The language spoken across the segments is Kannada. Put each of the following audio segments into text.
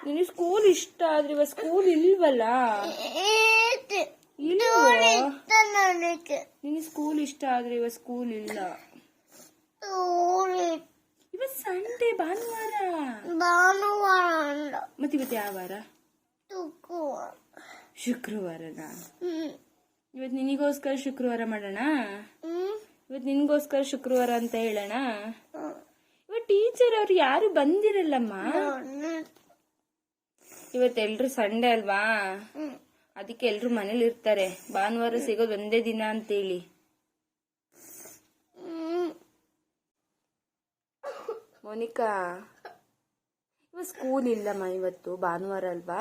ನಿನಗೆ ಸ್ಕೂಲ್ ಇಷ್ಟ ಆದ್ರೆ ಇವತ್ತು ಸ್ಕೂಲ್ ಇಲ್ವಲ್ಲ. ನಿನಗೆ ಸ್ಕೂಲ್ ಇಷ್ಟ ಆದ್ರೆ ಇವತ್ತು ಸ್ಕೂಲ್ ಇಲ್ಲ. ಇವತ್ತು ಸಂಡೇ, ಭಾನುವಾರ. ಮತ್ತೆ ಇವತ್ತು ಯಾವ ವಾರ? ಶುಕ್ರವಾರನ. ಇವತ್ತು ನಿನಗೋಸ್ಕರ ಶುಕ್ರವಾರ ಮಾಡೋಣ. ಇವತ್ತು ನಿನ್ಗೋಸ್ಕರ ಶುಕ್ರವಾರ ಅಂತ ಹೇಳೋಣ. ಇವತ್ತು ಟೀಚರ್ ಅವ್ರು ಯಾರು ಬಂದಿರಲ್ಲಮ್ಮ. ಇವತ್ತೆಲ್ರು ಸಂಡೇ ಅಲ್ವಾ, ಅದಕ್ಕೆ ಎಲ್ರು ಮನೇಲಿ ಇರ್ತಾರೆ. ಭಾನುವಾರ ಸಿಗೋದು ಒಂದೇ ದಿನ ಅಂತೇಳಿ. ಮೋನಿಕಾ, ಇವತ್ತು ಸ್ಕೂಲ್ ಇಲ್ಲಮ್ಮ. ಇವತ್ತು ಭಾನುವಾರ ಅಲ್ವಾ,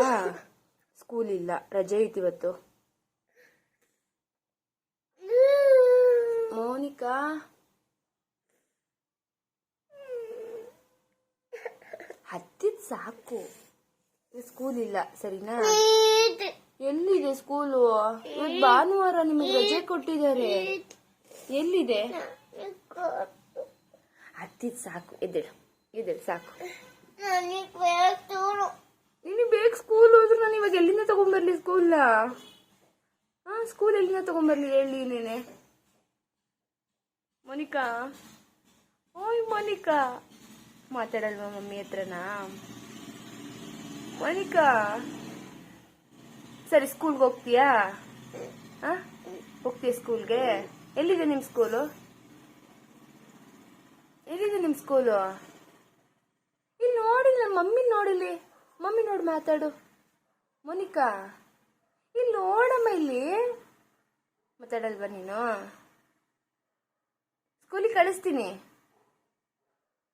ಸ್ಕೂಲ್ ಇಲ್ಲ, ರಜೆ ಐತಿ ಇವತ್ತು. ಮೋನಿಕಾ, ಹತ್ತಿದ್ ಸಾಕು. ಸ್ಕೂಲ್ ಇಲ್ಲ, ಸರಿನಾ? ಎಲ್ಲಿದೆ ಸ್ಕೂಲು? ಇವತ್ತು ಭಾನುವಾರ, ನಿಮಗೆ ರಜೆ ಕೊಟ್ಟಿದ್ದಾರೆ. ಎಲ್ಲಿದೆ? ಹತ್ತಿದ್ ಸಾಕು. ಎದ್ದೇಳು, ಎದ್ದೇಳು, ಸಾಕು. ನಿನಗೆ ಬೇಕು ಸ್ಕೂಲ್ ಹೋದ್ರೆ ನಾನು ಇವಾಗ ಎಲ್ಲಿಂದ ತಗೊಂಡ್ಬರ್ಲಿ ಸ್ಕೂಲ್ನ? ಸ್ಕೂಲ್ ಎಲ್ಲಿಂದ ತಗೊಂಡ್ಬರ್ಲಿ ಹೇಳಿ ನೀನೆ. ಮೋನಿಕಾ, ಓಯ್ ಮೋನಿಕಾ, ಮಾತಾಡಲ್ವಾ ಮಮ್ಮಿ ಹತ್ರನಾ? ಮೋನಿಕಾ, ಸರಿ ಸ್ಕೂಲ್ಗೆ ಹೋಗ್ತೀಯಾ? ಹೋಗ್ತೀಯ ಸ್ಕೂಲ್ಗೆ? ಎಲ್ಲಿದೆ ನಿಮ್ಮ ಸ್ಕೂಲು? ಎಲ್ಲಿದೆ ನಿಮ್ಮ ಸ್ಕೂಲು? ಇಲ್ಲಿ ನೋಡಿಲ್ಲ, ಮಮ್ಮಿ ನೋಡಿಲಿ. ಮಮ್ಮಿ ನೋಡಿ ಮಾತಾಡು. ಮೋನಿಕಾ, ಇಲ್ಲಿ ನೋಡಮ್ಮ, ಇಲ್ಲಿ ಮಾತಾಡಲ್ವಾ ನೀನು? ಸ್ಕೂಲಿಗೆ ಕಳಿಸ್ತೀನಿ.